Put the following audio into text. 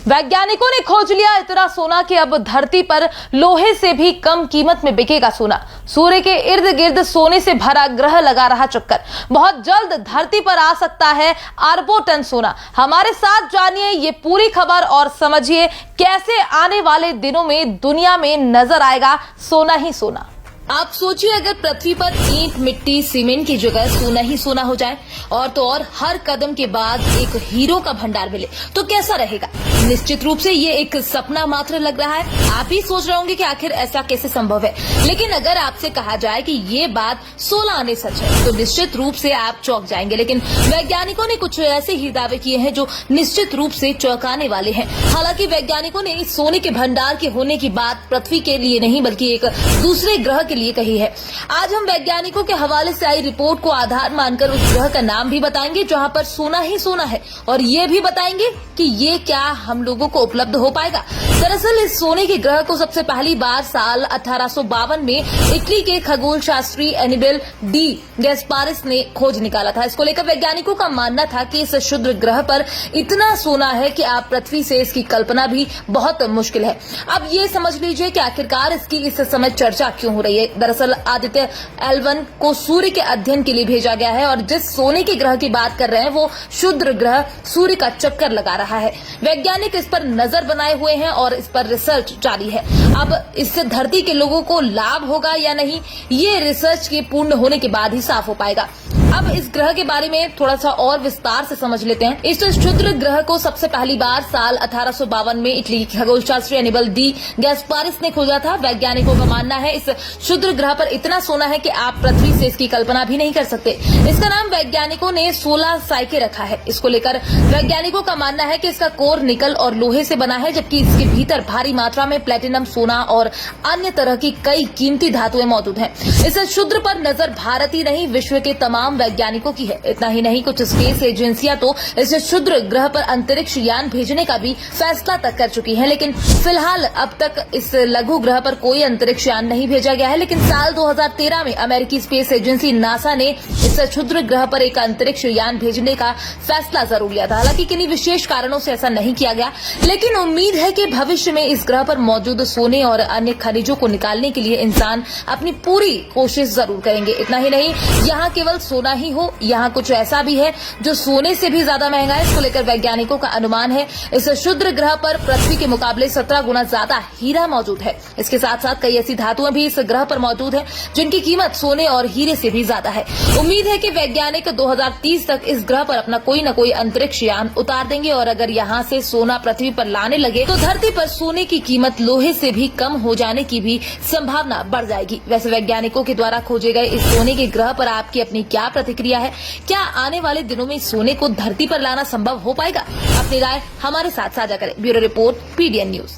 वैज्ञानिकों ने खोज लिया इतना सोना कि अब धरती पर लोहे से भी कम कीमत में बिकेगा सोना। सूर्य के इर्द गिर्द सोने से भरा ग्रह लगा रहा चक्कर। बहुत जल्द धरती पर आ सकता है अरबों टन सोना। हमारे साथ जानिए ये पूरी खबर और समझिए कैसे आने वाले दिनों में दुनिया में नजर आएगा सोना ही सोना। आप सोचिए अगर पृथ्वी पर ईंट, मिट्टी, सीमेंट की जगह सोना ही सोना हो जाए और तो और हर कदम के बाद एक हीरो का भंडार मिले तो कैसा रहेगा। निश्चित रूप से ये एक सपना मात्र लग रहा है। आप ही सोच रहे होंगे कि आखिर ऐसा कैसे संभव है, लेकिन अगर आपसे कहा जाए कि ये बात 16 आने सच है तो निश्चित रूप से आप चौंक जाएंगे। लेकिन वैज्ञानिकों ने कुछ ऐसे ही दावे किए हैं जो निश्चित रूप से चौंकाने वाले हैं। हालांकि वैज्ञानिकों ने इस सोने के भंडार के होने की बात पृथ्वी के लिए नहीं बल्कि एक दूसरे ग्रह के लिए कही है। आज हम वैज्ञानिकों के हवाले से आई रिपोर्ट को आधार मानकर उस ग्रह का नाम भी बताएंगे जहां पर सोना ही सोना है और ये भी बताएंगे कि ये क्या हम लोगों को उपलब्ध हो पाएगा। दरअसल इस सोने के ग्रह को सबसे पहली बार साल 1852 में इटली के खगोल शास्त्री एनिबेल डी गैस्पारिस ने खोज निकाला था। इसको लेकर वैज्ञानिकों का मानना था कि इस क्षुद्र ग्रह पर इतना सोना है कि आप पृथ्वी से इसकी कल्पना भी बहुत मुश्किल है। अब ये समझ लीजिए कि आखिरकार इसकी इस समय चर्चा क्यों हो रही है। दरअसल आदित्य L1 को सूर्य के अध्ययन के लिए भेजा गया है और जिस सोने के ग्रह की बात कर रहे हैं वो क्षुद्र ग्रह सूर्य का चक्कर लगा रहा है। वैज्ञानिक इस पर नजर बनाए हुए हैं और इस पर रिसर्च जारी है। अब इससे धरती के लोगों को लाभ होगा या नहीं, ये रिसर्च के पूर्ण होने के बाद ही साफ हो पाएगा। अब इस ग्रह के बारे में थोड़ा सा और विस्तार से समझ लेते हैं। इस क्षुद्र ग्रह को सबसे पहली बार साल 1852 में इटली के खगोल शास्त्री एनिबेल डी गैस्पारिस ने खोजा था। वैज्ञानिकों का मानना है इस क्षुद्र ग्रह पर इतना सोना है कि आप पृथ्वी से इसकी कल्पना भी नहीं कर सकते। इसका नाम वैज्ञानिकों ने 16 साइके रखा है। इसको लेकर वैज्ञानिकों का मानना है कि इसका कोर निकल और लोहे से बना है, जबकि इसके भीतर भारी मात्रा में प्लेटिनम, सोना और अन्य तरह की कई कीमती धातुएं मौजूद हैं। इस क्षुद्र पर नजर भारत ही नहीं विश्व के तमाम वैज्ञानिकों की है। इतना ही नहीं, कुछ स्पेस एजेंसियां तो इस क्षुद्र ग्रह पर अंतरिक्ष यान भेजने का भी फैसला तक कर चुकी हैं, लेकिन फिलहाल अब तक इस लघु ग्रह पर कोई अंतरिक्ष यान नहीं भेजा गया है। लेकिन साल 2013 में अमेरिकी स्पेस एजेंसी नासा ने इस क्षुद्र ग्रह पर एक अंतरिक्ष यान भेजने का फैसला जरूर लिया था। हालांकि किन्हीं विशेष कारणों से ऐसा नहीं किया गया, लेकिन उम्मीद है कि भविष्य में इस ग्रह पर मौजूद सोने और अन्य खनिजों को निकालने के लिए इंसान अपनी पूरी कोशिश जरूर करेंगे। इतना ही नहीं, यहाँ केवल सोना ही हो, यहाँ कुछ ऐसा भी है जो सोने से भी ज्यादा महंगा है। इसको लेकर वैज्ञानिकों का अनुमान है इस क्षुद्र ग्रह पर पृथ्वी के मुकाबले 17 गुना ज्यादा हीरा मौजूद है। इसके साथ साथ कई ऐसी धातुएं भी इस ग्रह पर मौजूद है जिनकी कीमत सोने और हीरे से भी ज्यादा है। उम्मीद है कि वैज्ञानिक 2030 तक इस ग्रह पर अपना कोई न कोई अंतरिक्ष यान उतार देंगे और अगर यहाँ से सोना पृथ्वी पर लाने लगे तो धरती पर सोने की कीमत लोहे से भी कम हो जाने की भी संभावना बढ़ जाएगी। वैसे वैज्ञानिकों के द्वारा खोजे गए इस सोने के ग्रह पर आपकी अपनी क्या प्रतिक्रिया है? क्या आने वाले दिनों में सोने को धरती पर लाना संभव हो पाएगा? अपनी राय हमारे साथ साझा करें। Bureau report, PDN news.